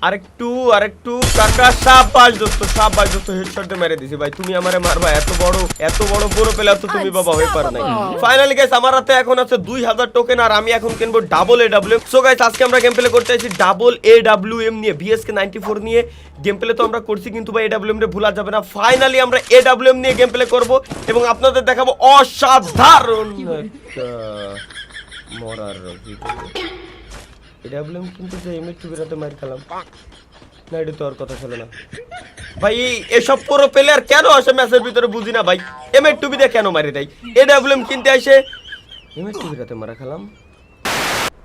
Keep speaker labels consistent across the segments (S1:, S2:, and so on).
S1: আরেকটু কাকা সাবাস দোস্ত হেডশট মেরে দিছি ভাই। তুমি আমারে মারবা? এত বড় প্লেয়ার তো তুমি বাবা হয়ে পারো নাই। ফাইনালি গাইস আমার হাতে এখন আছে 2000 টোকেন আর আমি এখন কিনবো ডাবল এডব্লিউএম। সো গাইস আজকে আমরা গেম প্লে করতে আইছি ডাবল এডব্লিউএম নিয়ে, বিএসকে 94 নিয়ে। গেম প্লে তো আমরা করছি কিন্তু ভাই এডব্লিউএম রে ভুলা যাবে না। ফাইনালি আমরা এডব্লিউএম নিয়ে গেম প্লে করব এবং আপনাদের দেখাবো অসাধারণ মরার এডব্লিউএম কিন্তু যে এমএ2 বেরাতে মার খেলাম না, এটা তো আর কথা ছিল না ভাই। এসব পুরো প্লেয়ার কেন আসে ম্যাচের ভিতরে বুঝি না ভাই। এমএ2 দিয়ে কেন মারি দেয়? এডব্লিউএম কিনতে আসে এমএ2 বেরাতে মারা খেলাম।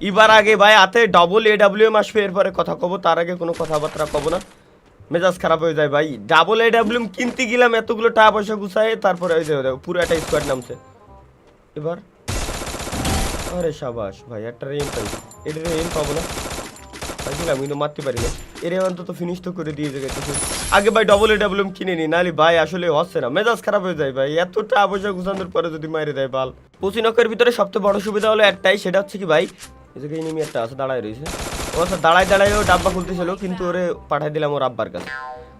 S1: এবার আগে ভাই হাতে ডাবল এডব্লিউএম আসবে, এরপরে কথা কব, তার আগে কোনো কথাবার্তা কব না, মেজাজ খারাপ হয়ে যায় ভাই। ডাবল এডব্লিউএম কিনতে গেলাম এতগুলো টাকা পয়সা গুছায়, তারপরে ওই যে পুরো একটা স্কোয়াড নামছে। এবার আরে সাবাস ভাই, একটা রেম পাই, এটা রেম পাবো না পাইছিলাম কিন্তু মারতে পারি না। এর অন্তত ফিনিশ তো করে দিয়ে গেছে। আগে ভাই ডবল এডব্লিউএম কিনে নি, নাহলে ভাই আসলে হচ্ছে না, মেজাজ খারাপ হয়ে যায় ভাই। এত টাকা পয়সা গুছানোর পরে যদি মাইরে দেয় বাল। পচিনকের ভিতরে সবচেয়ে বড় সুবিধা হলো একটাই, সেটা হচ্ছে কি ভাই, এদিকে এনিমি একটা আছে দাঁড়ায় রয়েছে। ও আচ্ছা দাঁড়ায়ও ডাব্বা খুলতেছিল, কিন্তু ওরে পাঠাই দিলাম ওর আব্বার কাছে।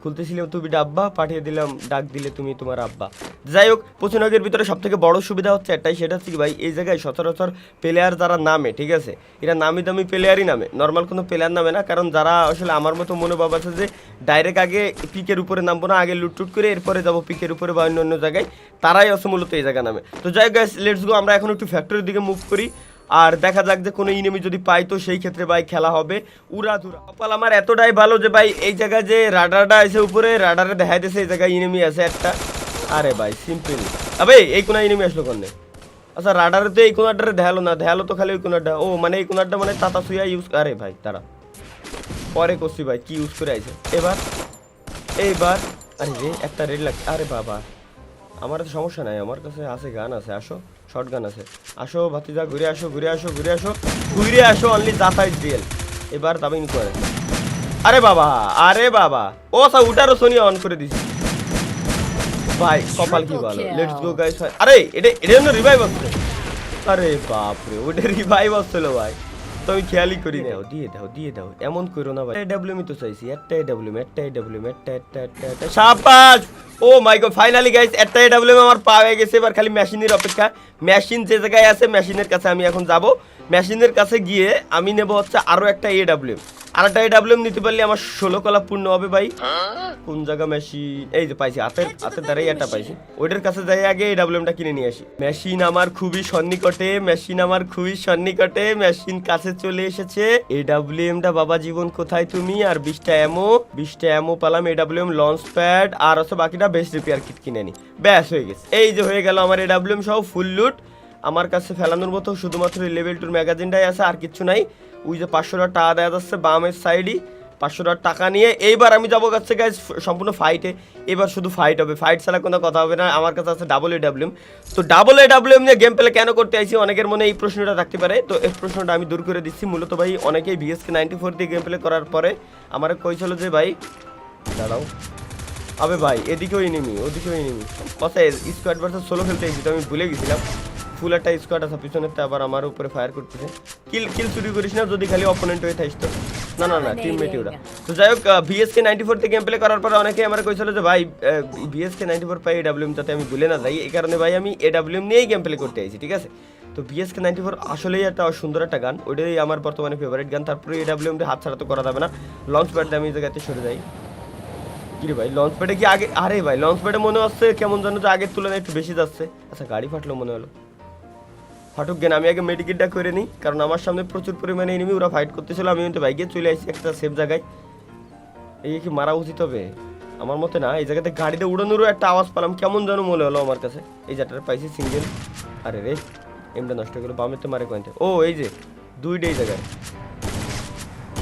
S1: খুলতেছিলাম তুমি ডাব্বা, পাঠিয়ে দিলাম ডাক দিলে তুমি তোমার আব্বা। যাই হোক, পচিনকের ভিতরে সব থেকে বড় সুবিধা হচ্ছে একটাই, সেটা হচ্ছে কি ভাই, এই জায়গায় সচরাচর প্লেয়ার যারা নামে, ঠিক আছে, এরা নামি দামি প্লেয়ারই নামে, নর্মাল কোনো প্লেয়ার নামে না। কারণ যারা আসলে আমার মতো মনোভাব আছে যে ডাইরেক্ট আগে পিকের উপরে নামবো না, আগে লুটটুট করে এরপরে যাবো পিকের উপরে বা অন্য জায়গায়, তারাই আছে মূলত এই জায়গা নামে। তো যাই হোক গাইস, লেটস গো, আমরা এখন একটু ফ্যাক্টরির দিকে মুভ করি আর দেখা যাক যে কোনো ইনেমি যদি পাই তো সেই ক্ষেত্রে ভাই খেলা হবে উড়াধুরা। কপাল আমার এতটাই ভালো যে ভাই এই জায়গায় যে রাডারটা আছে উপরে, রাডারে দেখাই দিয়েছে এই জায়গায় ইনেমি আছে একটা। আরে ভাই সিম্পল, আবে এই কোনা ইনেমি আসলো কোনে? আচ্ছা রাডারে তো এই কোনাটারে দেখালো তো খালি ওই কোনাটা। ও মানে এই কোনাটা মানে তাতা সুইয়া ইউজ। আরে ভাই তারা পরে করছি ভাই কি ইউজ করে আইছে। এইবার আরে রে একটা রেড লাগছে। আরে বাবা আমার তো সমস্যা নাই, আমার কাছে আছে গান আছে, আসো শর্ট গান আছে, আসো ভাতিজা ঘুরে আসো অনলি যাতা ইজ রিয়েল। এবার দাবিং করে। আরে বাবা ও সা উঠারও সোনি অন করে দিছি ভাই, কপাল কি ভালো। Let's go guys. আরে এটা জন্য রিভাইভ আসছে। আরে বাপ রে, ওটা রিভাইভ আসছিল ভাই, তো আমি খেয়ালই করি না। দিয়ে দাও এমন করো না ভাই। এডব্লিউএম তো চাইছি, একটা এডব্লিউএম একটা শাবাশ। ও মাই গড, ফাইনালি গাইস একটা এডব্লিউএম আমার পাওয়া গেছে। এবার খালি মেশিনের অপেক্ষা। মেশিন যে জায়গায় আছে মেশিনের কাছে আমি এখন যাব। মেশিনের কাছে গিয়ে আমি নেব হচ্ছে আরো একটা এডব্লিউএম। আর একটা এডব্লিউএম নিতে পারলে আমার 16 কলা পূর্ণ হবে ভাই। কোন জায়গা মেশিন? এই যে পাইছি, হাতের দ্বারাই একটা পাইছি। ওইটার কাছে যাই আগে এডব্লিউএমটা কিনে নিয়ে আসি। মেশিন আমার খুবই সন্নিকটে, মেশিন কাছে চলে এসেছে। এডব্লিউএমটা বাবা জীবন কোথায় তুমি? আর 20টা অ্যামো পালাম, এডব্লিউএম লঞ্চ প্যাড আর হচ্ছে বাকিটা বেস্ট রিপেয়ার কিট কিনে নি। ব্যাস হয়ে গেছে, এই যে হয়ে গেল আমার এডব্লিউএম সহ ফুল লুট। আমার কাছে ফেলানোর মতো শুধুমাত্র লেভেল 2 ম্যাগাজিনটাই আছে, আর কিছু নাই। ওই যে 500 টাকা দেওয়া যাচ্ছে বামের সাইডই, 500 টাকা নিয়ে এইবার আমি যাবো কাছে গাইজ সম্পূর্ণ ফাইটে। এবার শুধু ফাইট হবে, ফাইট ছাড়া কোনো কথা হবে না। আমার কাছে আছে ডাবল এডব্লিউএম। তো ডাবল এডব্লিউএম নিয়ে গেম প্লে কেন করতে আইছি, অনেকের মনে এই প্রশ্নটা থাকতে পারে। তো এই প্রশ্নটা আমি দূর করে দিচ্ছি। মূলত ভাই অনেকেই বিএসকে 94 দিয়ে গেম প্লে করার পরে আমার কইছিল যে ভাই দাঁড়াও, আবে ভাই এদিকেও এনিমি ওদিকেও এনিমি, কথা স্কোয়াড ভার্সেস সোলো খেলতে এসেছি, তো আমি ভুলে গেছিলাম ফুল একটা স্কোয়াড আছে পিছনেতে, আবার আমার উপরে ফায়ার করতেছে। কিল চুরি করিস না যদি খালি অপোনেন্ট হয়ে থাকিস তো। না টিমমেটই ওরা। তো যাই হোক, বিএসকে 94 তে গেম প্লে করার পরে অনেকে আমার কইছিল যে ভাই বিএসকে 94 পাই এডব্লিউএম যাতে আমি ভুলে না যাই, এই কারণে ভাই আমি এডব্লিউএম নিয়েই গেম প্লে করতে আইছি, ঠিক আছে। তো বিএসকে 94 আসলেই একটা সুন্দর একটা গান, ওইটাই আমার বর্তমানে ফেভারিট গান। তারপরে এডব্লিউএমটা হাত ছাড়া তো করা যাবে না। লঞ্চ প্যাড দিয়ে আমি এই জায়গাতে সরে যাই। কি রে ভাই লঞ্চ প্যাডে কি আগে? আরে ভাই লঞ্চ প্যাডে মনে হচ্ছে কেমন জানো যে আগের তুলনায় একটু বেশি যাচ্ছে। আচ্ছা গাড়ি ফাটলো মনে হলো, ফাটুক জ্ঞান, আমি আগে মেডিকেটটা করে নিই, কারণ আমার সামনে প্রচুর পরিমাণে এনিমি, ওরা ফাইট করতেছিল। আমি কিন্তু বাইকে চলে আসছি একটা সেফ জায়গায়। এই কি মারা উচিত হবে? আমার মতে না। এই জায়গাতে গাড়িতে উড়ানোরও একটা আওয়াজ পেলাম, কেমন যেন মনে হলো আমার কাছে। এই জায়গাটা পাইছি সিঙ্গেল। আরে রে এমটা নষ্ট করে বামে তো মারে কয়েন্টে। ও এই যে দুইটা এই জায়গায়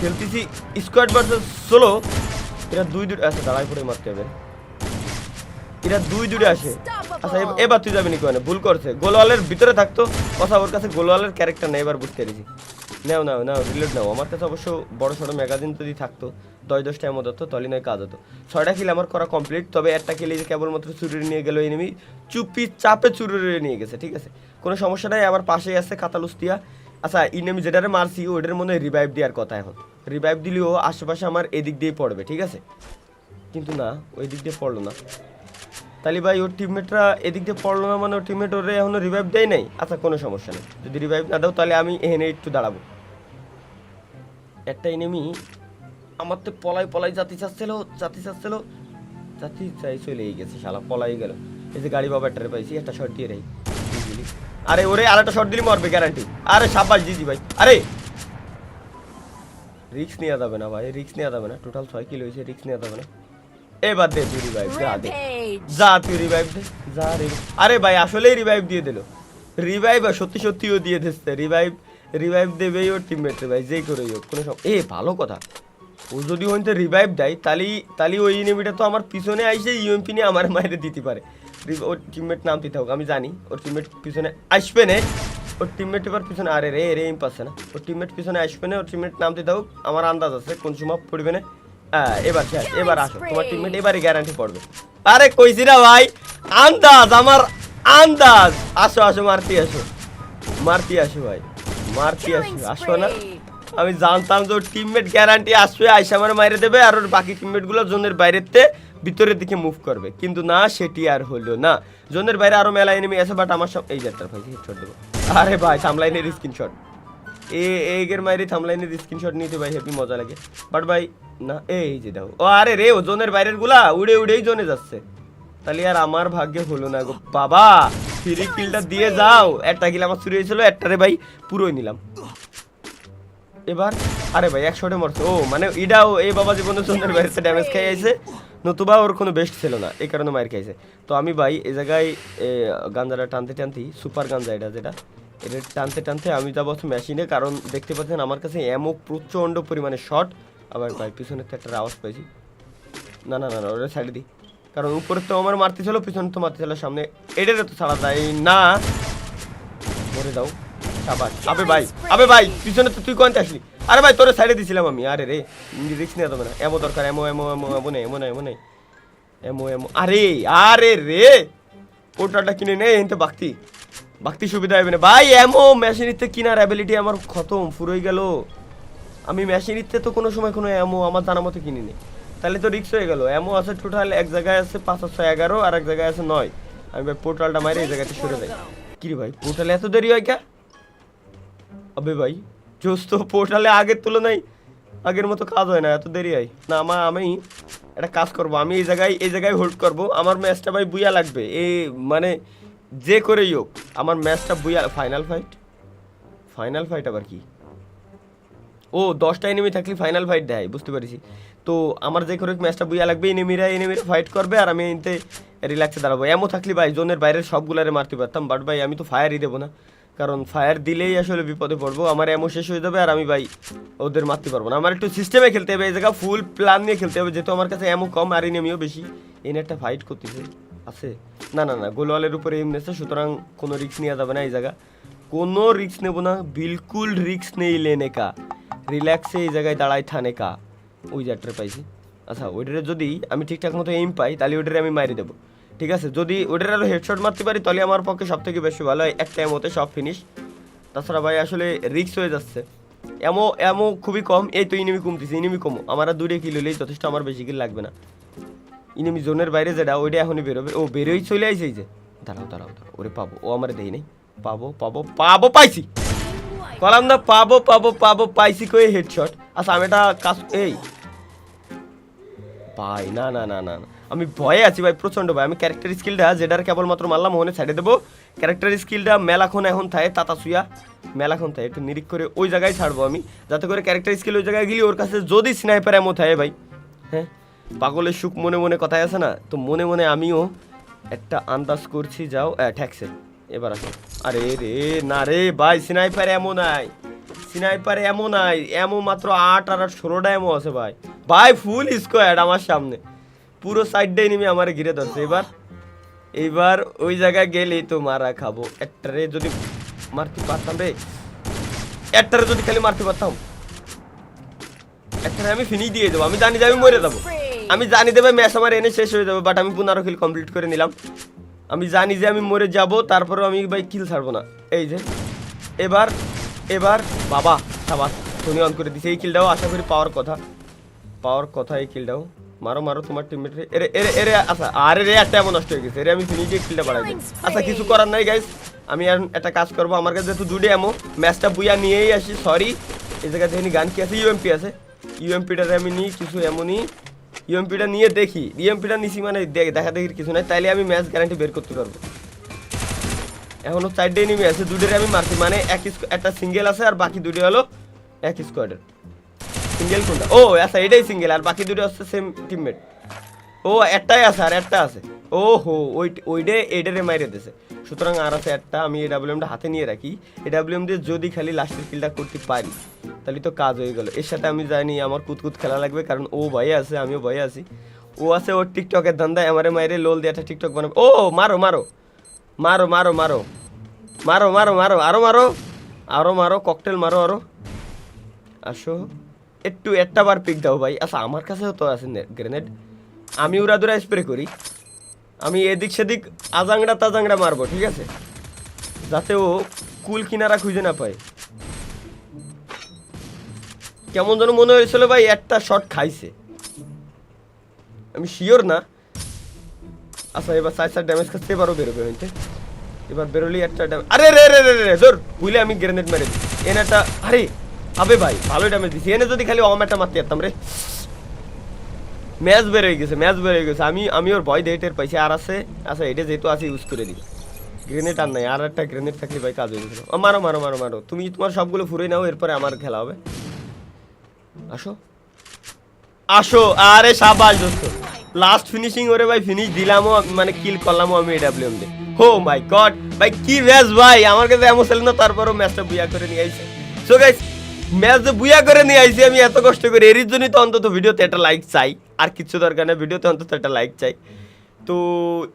S1: খেলতেছি স্কোয়াড ভার্সেস সোলো। এরা দুই আচ্ছা দাঁড়ায় পড়ে মারতে হবে, এরা দুই আসে। আচ্ছা এবার তুই যাবি নি কোনে? ভুল করছে, গোলওয়ালের ভিতরে থাকতো কথা, ওর কাছে গোলওয়ালের ক্যারেক্টার নেই। এবার বুঝতে পেরেছি। নাও রিলোড নাও। আমার কাছে অবশ্য বড় সড়ো ম্যাগাজিন যদি থাকতো 10-10টা এমন হতো, তাহলে নয় কাজ হতো। 6টা কিল আমার করা কমপ্লিট। তবে একটা কিলে যে কেবলমাত্র চুরি নিয়ে গেল এনিমি, চুপি চাপে চুরি নিয়ে গেছে, ঠিক আছে কোনো সমস্যা নাই। আমার পাশেই আছে কাতালুস্তিয়া, আচ্ছা ইনেমি যেটারে মারছি ওটার মনে হয় রিভাইভ দেওয়ার কথা এখন রিভাইভ দিলেও আশেপাশে আমার এদিক দিয়ে পড়বে ঠিক আছে কিন্তু না ওই দিক দিয়ে পড়লো না তাহলে ভাই ওর টিমমেটরা এদিক দিয়ে পড়লো না মানে ওর টিমমেট ওরে এখনো রিভাইভ দেয় নাই আচ্ছা কোনো সমস্যা নেই যদি রিভাইভ না দাও তাহলে আমি এখানে একটু দাঁড়াবো একটা এনিমি আমার তো পলাই জাতি চাচ্ছিল জাতি চাই চলে গেছে শালা পলাই গেল এই যে গাড়ি বাবা একটা পাইছি একটা শট দিয়ে রাই আরে ওরে আরেকটা শট দিলি মরবে গ্যারান্টি আরে সাবাস জি ভাই আরে রিস্ক নেওয়া যাবে না ভাই রিস্ক নেওয়া যাবে না টোটাল 6 কিলো হয়েছে রিস্ক নেওয়া যাবে না এবার দে তুই রিভাইভ দে যা তুই রিভাইভ দে যা রে আরে ভাই আসলেই রিভাইভ দিয়ে দিল রিভাইভ সত্যিও দিয়ে দিচ্ছে রিভাইভ দেবেই ওর টিমমেট ভাই যেই করে হোক কোনো ভালো কথা ও যদি হইতে রিভাইভ দেয় তাহলে ওই এনিমিটা তো আমার পিছনে আইসে ইউএমপি নিয়ে আমার মাইরে দিতে পারে ওর টিমমেট নাম দিতে হোক আমি জানি ওর টিমমেট পিছনে আসবে না ওর টিমমেট এবার পিছনে আরে রে পাচ্ছে না ওর টিমমেট পিছনে আসবে না ওর টিমমেট নাম দিতে হোক আমার আন্দাজ আছে কোন সময় পড়বে না এবার শেষ এবার আসো তোমার টিমমেট এবারই গ্যারান্টি পড়বে আরে কইছি না ভাই আমার আন্দাজ আসো মারতে আসো ভাই মারতে আসো না আমি জানতাম যে ওর টিমমেট গ্যারান্টি আসবে আইসা আমার মাইরে দেবে আর ওর বাকি টিমমেটগুলো জোনের বাইরেতে ভিতরের দিকে মুভ করবে কিন্তু না সেটি আর হলো না জোনের বাইরে আরো মেলা এনিমি আছে বাট আমার সব এই যাত্রা ভাই হেডশট দেবো আরে ভাই থামলাইনের স্ক্রিনশট এগের মাইরে থামলাইনের স্ক্রিনশট নিতে ভাই হেভি মজা লাগে বাট ভাই না এই যে দাও ও আরে রে ও জোনের বাইরের গুলা উড়েই জোনে যাচ্ছে তাহলে আর আমার ভাগ্যে হলো না গো বাবা ফ্রি কিলটা দিয়ে যাও একটা কিল আমার চুরি হয়েছিল একটারে ভাই পুরোই নিলাম এবার আরে ভাই 100 মরছে ও মানে এটাও এই বাবা জীবনে জোনের বাইরে ড্যামেজ খেয়ে আইছে নতুবা ওর কোনো বেস্ট ছিল না এই কারণে মার খাইছে তো আমি ভাই এই জায়গায় গাঞ্জাটা টানতে সুপার গাঞ্জা এটা টানতে আমি যাবো মেশিনে কারণ দেখতে পাচ্ছেন আমার কাছে এমন প্রচণ্ড পরিমাণে শট আবার ভাই পিছনে তো একটা আওয়াজ পাইছি না ওটা সাইডে দিই কারণ উপরে তো আমার মারতে ছিল পিছনে তো মারতে ছিল সামনে এটারে তো ছাড়া যায় না মরে যাও সাবাস আবে ভাই পিছনে তো তুই কোনটা আসলি আরে ভাই তোরে সাইডে দিছিলাম আমি আরে রে রিস্ক নিয়ে যাবে না এমো দরকার এমো নেই আরে রে পোর্টালটা কিনে নে এনতে বাক্তি সুবিধা হবে না ভাই এমো মেশিনিতে কিনার অ্যাবিলিটি আমার খতম ফুরোই গেল আমি মেশিনিতে তো কোনো সময় কোনো এমো আমার জানা মতো কিনি নি তাহলে তো রিস্ক হয়ে গেল এমো আছে টোটাল এক জায়গায় আছে 511 আর এক জায়গায় আছে 9 আমি ভাই পোর্টালটা মারি এই জায়গাতে সরে যাই কি রে ভাই পোর্টালে এত দেরি হয় কে আবে ভাই জোস তো পোর্টালে আগের তুলনায় আগের মতো কাজ হয় না এত দেরি হয় না আমি একটা কাজ করব আমি এই জায়গায় হোল্ড করব আমার ম্যাচটা ভাই বুইয়া লাগবে এই মানে যে করেই হোক আমার ম্যাচটা বুইয়া ফাইনাল ফাইট আবার কি ও 10টা এনিমি থাকলে ফাইনাল ফাইট দেয় বুঝতে পারছি তো আমার যে করে ম্যাচটা বুইয়া লাগবে এনিমিরা ফাইট করবে আর আমি এতে রিল্যাক্সে দাঁড়াবো এমন থাকলে ভাই জোনের বাইরের সবগুলারে মারতে পারতাম বাট ভাই আমি তো ফায়ারই দেবো না কারণ ফায়ার দিলেই আসলে বিপদে পড়বো আমার এমো শেষ হয়ে যাবে আর আমি ভাই ওদের মারতে পারবো না আমার একটু সিস্টেমে খেলতে হবে এই জায়গা ফুল প্ল্যান নিয়ে খেলতে হবে যেহেতু আমার কাছে এমো কম আর এনিমিও বেশি এই একটা ফাইট করতেছে আছে না গোলওয়ালের উপরে এম নেছে সুতরাং কোনো রিস্ক নেওয়া যাবে না এই জায়গা কোনো রিস্ক নেবো না বিলকুল রিস্ক নেই লেনে কা রিল্যাক্সে এই জায়গায় দাঁড়াই থানে কা ওই জায়গাটা পাইছি আচ্ছা ওইটারে যদি আমি ঠিকঠাক মতো এইম পাই তাহলে ওইটারে আমি মারি দেবো ঠিক আছে যদি ওটার আরও হেডশট মারতে পারি তাহলে আমার পক্ষে সব থেকে বেশি ভালো হয় একটা এমোতে সব ফিনিশ তাছাড়া ভাই আসলে রিস্ক হয়ে যাচ্ছে এমো খুবই কম এই তো ইনিমি কমতেছে ইনিমি কমো আমার আর 2 কিল হলেই যথেষ্ট আমার বেশি কিল লাগবে না ইনিমি জোনের বাইরে যেটা ওইটা এখনই বেরোবে ও বেরোই চলে আইছে এই যে দাঁড়াও ওরে পাবো ও আমার দেই নাই পাবো পাইছি কলাম না পাবো পাইছি কই হেডশট আচ্ছা আমি এটা কাজ এই ভাই না আমি ভয়ে আছি ভাই প্রচন্ড ভাই আমি ক্যারেক্টার স্কিলটা যেটার কেবলমাত্র মারলাম ওখানে সাইডে দেবো ক্যারেক্টার স্কিলটা মেলাখন এখন থাকে তাতাসুয়া মেলাখন থাকে একটু নিরিখ করে ওই জায়গায় ছাড়বো আমি যাতে করে ক্যারেক্টার স্কিল ওই জায়গায় গেলে ওর কাছে যদি স্নাইপার এমন থাকে ভাই হ্যাঁ পাগলের সুখ মনে কথায় আছে না তো মনে আমিও একটা আন্দাজ করছি যাও ঠ্যাক্সে এবার আসো আরে রে না রে ভাই স্নাইপার এমন নাই এমন মাত্র 8 আর 16টা এমন আছে ভাই ফুল স্কোয়াড আমার সামনে পুরো সাইডটাই নেমে আমার ঘিরে ধরছে এইবার ওই জায়গায় গেলেই তো মারা খাবো একটারে যদি মারতে পারতাম রে একটারে যদি খালি মারতে পারতাম একটারে আমি ফিনিশ দিয়ে দেবো আমি জানি যে আমি মরে যাবো আমি জানি দেবে ম্যাচ আমার এনে শেষ হয়ে যাবে বাট আমি 15 কিল কমপ্লিট করে নিলাম আমি জানি যে আমি মরে যাব তারপরেও আমি ভাই কিল ছাড়বো না এই যে এবার এবার বাবা সাবাস সোনি অন করে দিছে। এই কিলটাও আশা করি পাওয়ার কথা এই কিলটাও। মারো মারো তোমার টিমমেট রে। এরে এরে এরে আচ্ছা আরে রে একটা এমন নষ্ট হয়ে গেছে। এরে আমি ফিনিশে কিলটা বাড়াই দিই। আচ্ছা কিছু করার নাই গাইস, আমি আর একটা কাজ করব। আমার কাছে যেহেতু দুটো এমো, ম্যাচটা বুইয়া নিয়েই আসি। সরি এই জায়গা থেকে গান কি আছে, ইউএমপি আছে। ইউএমপিটারে আমি নিই কিছু এমনই। ইউএমপিটা নিয়ে দেখি, ইউএমপিটা নিছি মানে দেখা দেখির কিছু নাই, তাইলে আমি ম্যাচ গ্যারান্টি বের করতে পারবো। এখনো 4টে এনিমি আছে, দুটোরে আমি মারছি মানে একটা সিঙ্গেল আছে আর বাকি দুটো হলো এক স্কোয়াডের। সিঙ্গেল কোনটা? ও আচ্ছা এটাই সিঙ্গেল, আর বাকি দুটো হচ্ছে সেম টিমমেট। ও একটাই আছে আর একটা আছে। ও হো ওইডে এডারে মাইরে দিয়েছে। সুতরাং আর আছে একটা। আমি এডাব্লিউএমটা হাতে নিয়ে রাখি। এডাব্লিউএম দিয়ে যদি খালি লাস্টের কিলটা করতে পারি তাহলে তো কাজ হয়ে গেল। এর সাথে আমি জানি আমার কুতকুত খেলা লাগবে, কারণ ও ভয়ে আছে আমিও ভয়ে আছি। ও আছে ওর টিকটকের ধান্দায়, আমারে মাইরে লোল দিয়ে একটা টিকটক বানাবে। ও মারো মারো মারো মারো মারো মারো মারো মারো আরো মারো আরো মারো ককটেল মারো আরো। আসো একটু একটা বার পিক দাও ভাই। আচ্ছা আমার কাছেও তো আছে গ্রেনেড, আমি উড়া দুরা স্প্রে করি। আমি এদিক সেদিক আজাংড়া তাজাংড়া মারবো, ঠিক আছে, যাতে ও কুল কিনারা খুঁজে না পায়। কেমন যেন মনে হয়েছিল ভাই একটা শট খাইছে, আমি শিওর না। আচ্ছা এবার 4 ড্যামেজ খাচ্ছে, এবারও বেরোবে হইতে। এবার বেরোলেই একটা আরে রে রে রে রে ধর বুঝলে আমি গ্রেনেড মেরে দিই। এনে একটা আরে আবে ভাই ভালোই ড্যামেজ দিছি। এনে যদি খালি অম একটা মারতে যেতাম রে। ম্যাচ বের হয়ে গেছে। আমি ওর ভয় দিয়ে টের পাইছি। আর আছে আচ্ছা এটা যেহেতু আছে ইউজ করে দিই। গ্রেনেড আর নাই, আর একটা গ্রেনেড থাকলে ভাই কাজ হয়ে গেছিল। মারো মারো মারো মারো, তুমি তোমার সবগুলো ফুরে নাও, এরপরে আমার খেলা হবে। আসো আসো আরে সাবাস দোস্ত, লাস্ট ফিনিশিং ওরে ভাই, ফিনিশ দিলামও মানে কিল করলামও আমি এডাব্লিউএম দিয়ে। হো মাই গড ভাই কি ম্যাচ ভাই, আমার কাছে এমন ছিল না, তারপরও ম্যাচটা বুয়া করে নিয়ে আইছে। সো গাইস ম্যাচ যে বুয়া করে নিয়ে আইছি আমি এত কষ্ট করে, এর জন্যই তো অন্তত ভিডিওতে একটা লাইক চাই, আর কিচ্ছু দরকার নেই, ভিডিওতে অন্তত একটা লাইক চাই। তো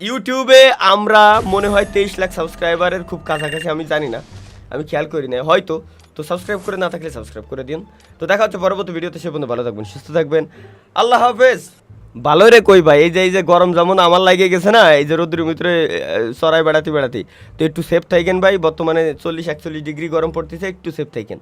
S1: ইউটিউবে আমরা মনে হয় 23 লাখ সাবস্ক্রাইবারের খুব কাছাকাছি, আমি জানি না, আমি খেয়াল করি না হয়তো। তো সাবস্ক্রাইব করে না থাকলে সাবস্ক্রাইব করে দিন। তো দেখা হচ্ছে পরবর্তী ভিডিওতে, সে পর্যন্ত ভালো থাকবেন, সুস্থ থাকবেন, আল্লাহ হাফেজ। ভালো রে কই ভাই, এই যে গরম যেমন আমার লাগে গেছে না, এই যে রোদ্রের ভিতরে চড়াই বেড়াতে তো একটু সেফ থাকেন ভাই। বর্তমানে 40-41 ডিগ্রি গরম পড়তেছে, একটু সেফ থাকেন।